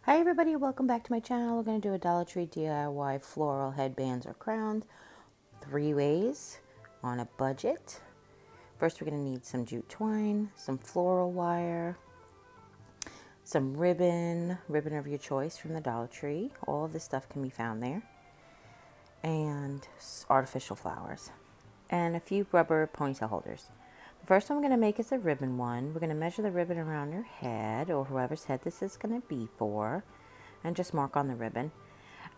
Hi everybody, welcome back to my channel. We're going to do a Dollar Tree DIY floral headbands or crowns 3 ways on a budget. First we're going to need some jute twine, some floral wire, some ribbon of your choice from the Dollar Tree. All of this stuff can be found there. And artificial flowers. And a few rubber ponytail holders. The first one we're going to make is a ribbon one. We're going to measure the ribbon around your head or whoever's head this is going to be for. And just mark on the ribbon.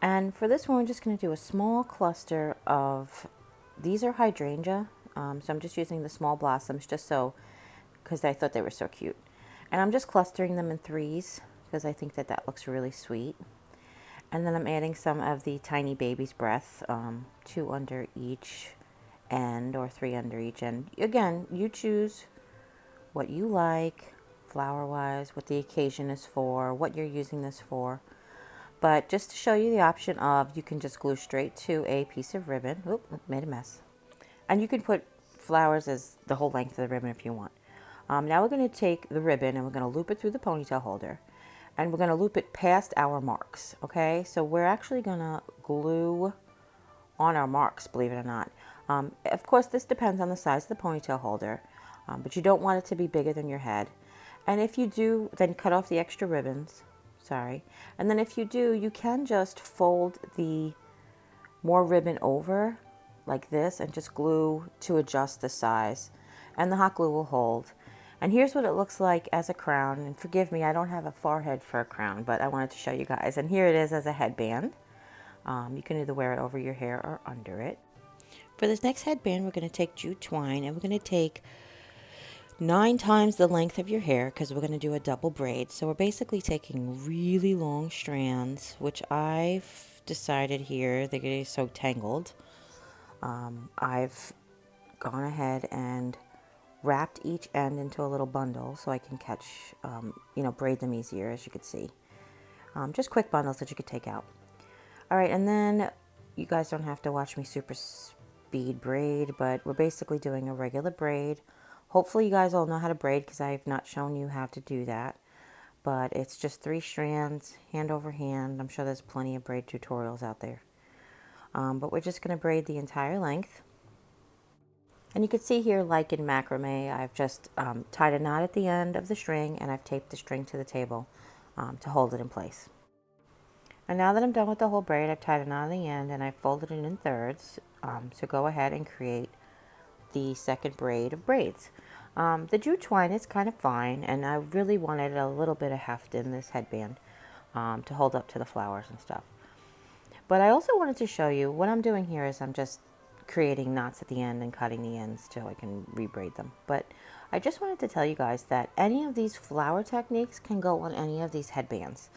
And for this one, we're just going to do a small cluster of, these are hydrangea, so I'm just using the small blossoms just so, because I thought they were so cute. And I'm just clustering them in threes because I think that looks really sweet. And then I'm adding some of the tiny baby's breath, 2 under each end or 3 under each end. Again, you choose what you like, flower-wise, what the occasion is for, what you're using this for. But just to show you the option of, you can just glue straight to a piece of ribbon. Oop, made a mess. And you can put flowers as the whole length of the ribbon if you want. Now we're going to take the ribbon and we're going to loop it through the ponytail holder. And we're going to loop it past our marks, okay? So we're actually going to glue on our marks, believe it or not. Of course, this depends on the size of the ponytail holder, but you don't want it to be bigger than your head. And if you do, then cut off the extra ribbons. Sorry. And then if you do, you can just fold the more ribbon over like this and just glue to adjust the size. And the hot glue will hold. And here's what it looks like as a crown. And forgive me, I don't have a forehead for a crown, but I wanted to show you guys. And here it is as a headband. You can either wear it over your hair or under it. For this next headband, we're going to take jute twine and we're going to take 9 times the length of your hair because we're going to do a double braid. So we're basically taking really long strands, which I've decided here they're getting so tangled. I've gone ahead and wrapped each end into a little bundle so I can catch, braid them easier, as you can see. Just quick bundles that you could take out. All right, and then you guys don't have to watch me super speed braid, but we're basically doing a regular braid. Hopefully you guys all know how to braid because I have not shown you how to do that. But it's just 3 strands, hand over hand. I'm sure there's plenty of braid tutorials out there. But we're just going to braid the entire length. And you can see here, like in macrame, I've just tied a knot at the end of the string and I've taped the string to the table to hold it in place. And now that I'm done with the whole braid, I've tied a knot at the end and I've folded it in thirds. So go ahead and create the second braid of braids. The jute twine is kind of fine, and I really wanted a little bit of heft in this headband to hold up to the flowers and stuff. But I also wanted to show you what I'm doing here is I'm just creating knots at the end and cutting the ends so I can rebraid them. But I just wanted to tell you guys that any of these flower techniques can go on any of these headbands.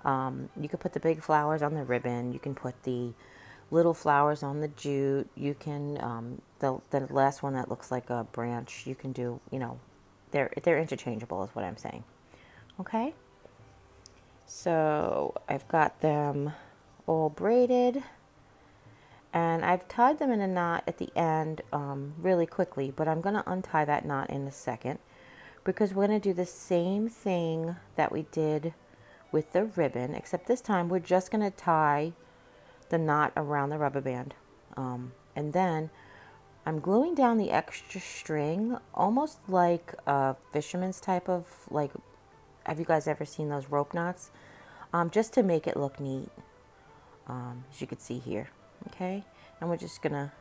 You could put the big flowers on the ribbon, you can put the little flowers on the jute, you can the last one that looks like a branch, you can do, they're interchangeable is what I'm saying. Okay, so I've got them all braided and I've tied them in a knot at the end really quickly, but I'm going to untie that knot in a second because we're going to do the same thing that we did with the ribbon, except this time we're just going to tie the knot around the rubber band, and then I'm gluing down the extra string almost like a fisherman's type of, like, have you guys ever seen those rope knots? Just to make it look neat, as you can see here. Okay, and we're just gonna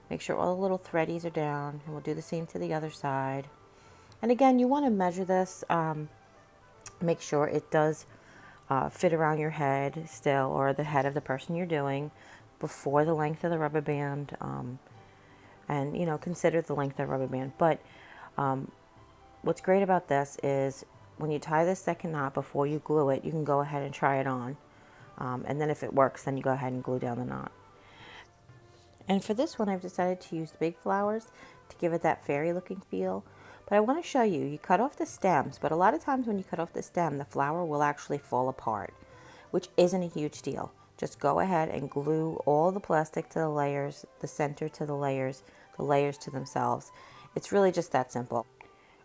make sure all the little threadies are down, and we'll do the same to the other side. And again, you want to measure this, make sure it does fit around your head still, or the head of the person you're doing, before the length of the rubber band, and consider the length of the rubber band. But what's great about this is when you tie this second knot before you glue it, you can go ahead and try it on, and then if it works, then you go ahead and glue down the knot. And for this one, I've decided to use the big flowers to give it that fairy looking feel. But I want to show you, you cut off the stems, but a lot of times when you cut off the stem, the flower will actually fall apart, which isn't a huge deal. Just go ahead and glue all the plastic to the layers, the center to the layers to themselves. It's really just that simple.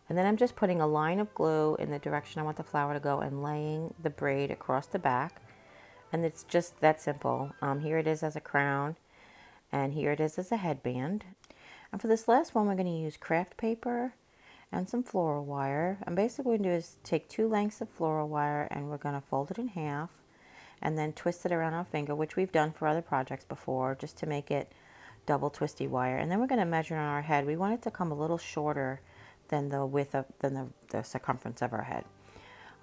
And then I'm just putting a line of glue in the direction I want the flower to go and laying the braid across the back. And it's just that simple. Here it is as a crown, and here it is as a headband. And for this last one, we're going to use craft paper and some floral wire. And basically what we're going to do is take 2 lengths of floral wire and we're going to fold it in half and then twist it around our finger, which we've done for other projects before, just to make it double twisty wire. And then we're going to measure on our head. We want it to come a little shorter than the width of the circumference of our head.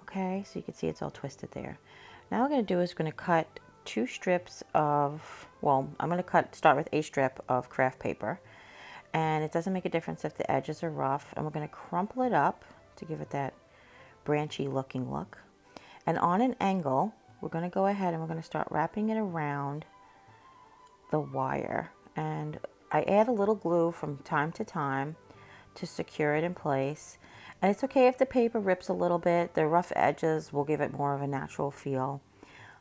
Okay, so you can see it's all twisted there. Now what we're going to do is we're going to cut 2 strips of, well, I'm going to start with a strip of craft paper. And it doesn't make a difference if the edges are rough. And we're going to crumple it up to give it that branchy looking look. And on an angle, we're going to go ahead and we're going to start wrapping it around the wire. And I add a little glue from time to time to secure it in place. And it's okay if the paper rips a little bit. The rough edges will give it more of a natural feel.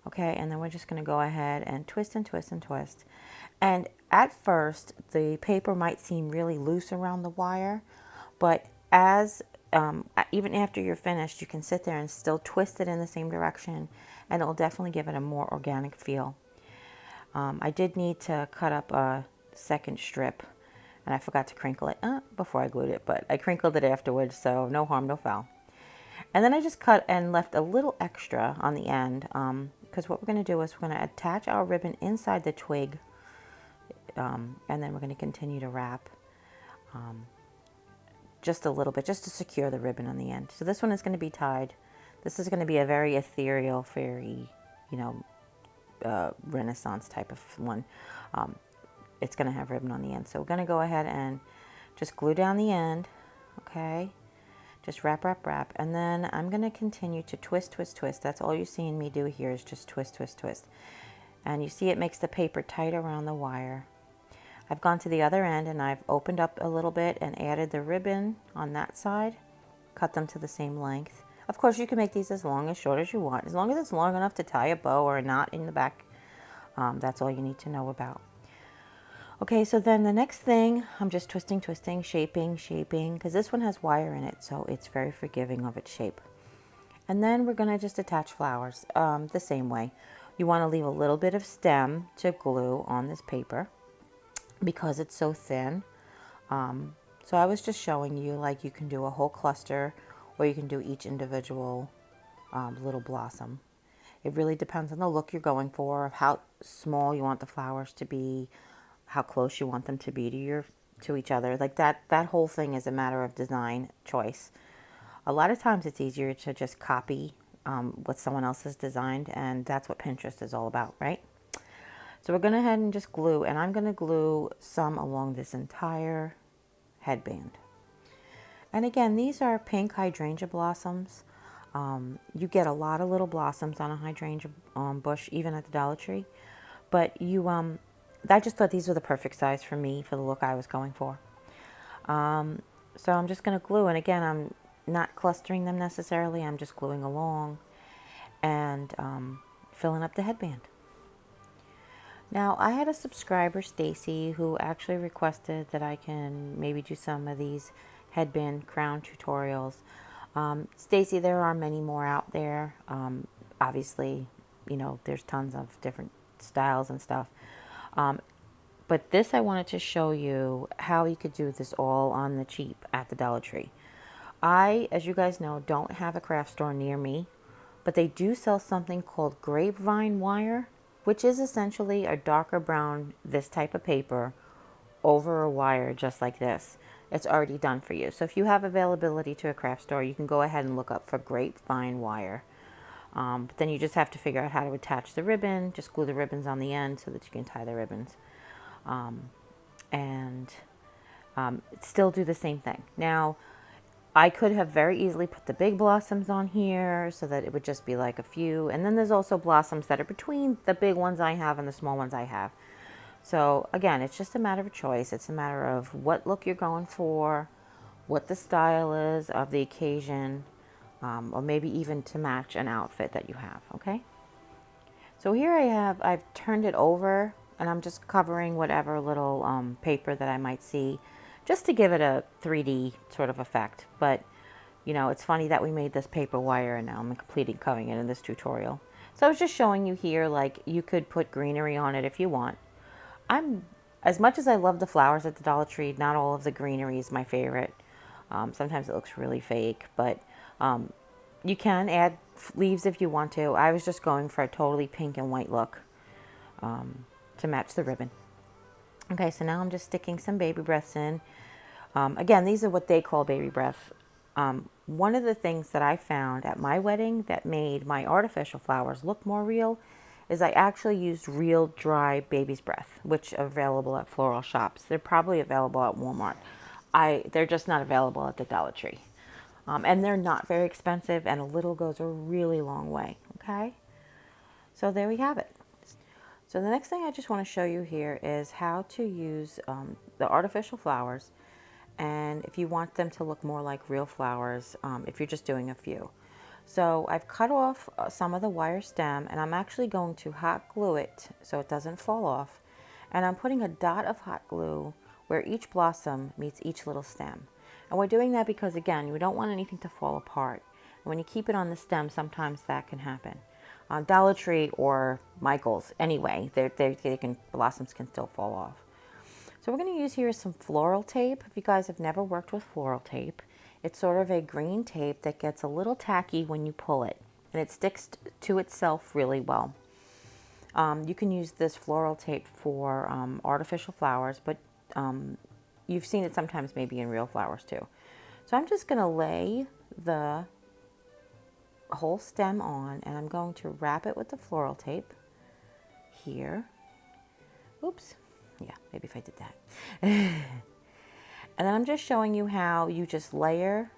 Okay, and then we're just going to go ahead and twist and twist and twist. And at first, the paper might seem really loose around the wire, but as even after you're finished, you can sit there and still twist it in the same direction, and it'll definitely give it a more organic feel. I did need to cut up a second strip, and I forgot to crinkle it before I glued it, but I crinkled it afterwards, so no harm, no foul. And then I just cut and left a little extra on the end, because what we're going to do is we're going to attach our ribbon inside the twig, and then we're going to continue to wrap just a little bit, just to secure the ribbon on the end. So this one is going to be tied. This is going to be a very ethereal, fairy, Renaissance type of one. It's going to have ribbon on the end. So we're going to go ahead and just glue down the end, okay? Just wrap, wrap, wrap. And then I'm going to continue to twist, twist, twist. That's all you're seeing me do here is just twist, twist, twist. And you see it makes the paper tight around the wire. I've gone to the other end and I've opened up a little bit and added the ribbon on that side. Cut them to the same length. Of course, you can make these as long, as short as you want. As long as it's long enough to tie a bow or a knot in the back, that's all you need to know about. Okay, so then the next thing, I'm just twisting, twisting, shaping, shaping, because this one has wire in it, so it's very forgiving of its shape. And then we're going to just attach flowers the same way. You want to leave a little bit of stem to glue on this paper because it's so thin. So I was just showing you, like, you can do a whole cluster or you can do each individual little blossom. It really depends on the look you're going for, how small you want the flowers to be, how close you want them to be to each other. Like that whole thing is a matter of design choice. A lot of times it's easier to just copy what someone else has designed, and that's what Pinterest is all about, right? So we're going to head and just glue, and I'm going to glue some along this entire headband. And again, these are pink hydrangea blossoms. You get a lot of little blossoms on a hydrangea bush, even at the Dollar Tree. But I just thought these were the perfect size for me, for the look I was going for. So I'm just going to glue, and again, I'm not clustering them necessarily. I'm just gluing along and filling up the headband. Now, I had a subscriber, Stacy, who actually requested that I can maybe do some of these headband crown tutorials. Stacy, there are many more out there. Obviously, there's tons of different styles and stuff. But this, I wanted to show you how you could do this all on the cheap at the Dollar Tree. I, as you guys know, don't have a craft store near me, but they do sell something called grapevine wire, which is essentially a darker brown, this type of paper, over a wire just like this. It's already done for you. So if you have availability to a craft store, you can go ahead and look up for grapevine wire. But then you just have to figure out how to attach the ribbon. Just glue the ribbons on the end so that you can tie the ribbons. Still do the same thing. Now, I could have very easily put the big blossoms on here so that it would just be like a few. And then there's also blossoms that are between the big ones I have and the small ones I have. So again, it's just a matter of choice. It's a matter of what look you're going for, what the style is of the occasion, or maybe even to match an outfit that you have, okay? So here I've turned it over and I'm just covering whatever little paper that I might see, just to give it a 3D sort of effect. But You know, it's funny that we made this paper wire and now I'm completing covering it in this tutorial. So I was just showing you here, like, you could put greenery on it if you want. As much as I love the flowers at the Dollar Tree, not all of the greenery is my favorite. Sometimes it looks really fake, but you can add leaves if you want to. I was just going for a totally pink and white look to match the ribbon. Okay, so now I'm just sticking some baby breaths in. Again, these are what they call baby breath. One of the things that I found at my wedding that made my artificial flowers look more real is I actually used real dry baby's breath, which are available at floral shops. They're probably available at Walmart. They're just not available at the Dollar Tree. And they're not very expensive, and a little goes a really long way, okay? So there we have it. So the next thing I just want to show you here is how to use the artificial flowers, and if you want them to look more like real flowers, if you're just doing a few. So I've cut off some of the wire stem, and I'm actually going to hot glue it so it doesn't fall off. And I'm putting a dot of hot glue where each blossom meets each little stem. And we're doing that because, again, we don't want anything to fall apart. And when you keep it on the stem, sometimes that can happen. Dollar Tree or Michael's, anyway, blossoms can still fall off. So we're going to use here some floral tape. If you guys have never worked with floral tape, it's sort of a green tape that gets a little tacky when you pull it, and it sticks to itself really well. You can use this floral tape for artificial flowers, but you've seen it sometimes maybe in real flowers too. So I'm just going to lay the whole stem on, and I'm going to wrap it with the floral tape here. Oops. Yeah, maybe if I did that. And then I'm just showing you how you just layer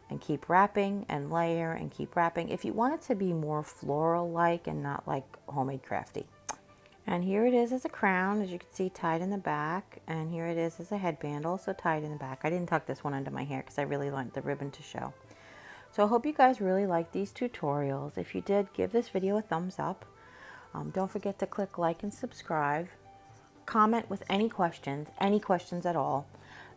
and keep wrapping and layer and keep wrapping if you want it to be more floral-like and not like homemade crafty. And here it is as a crown, as you can see, tied in the back. And here it is as a headband, also tied in the back. I didn't tuck this one under my hair because I really want the ribbon to show. So I hope you guys really liked these tutorials. If you did, give this video a thumbs up. Don't forget to click like and subscribe. Comment with any questions at all.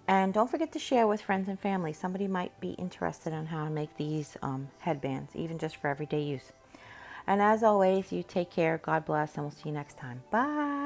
And don't forget to share with friends and family. Somebody might be interested in how to make these headbands, even just for everyday use. And as always, you take care, God bless, and we'll see you next time. Bye.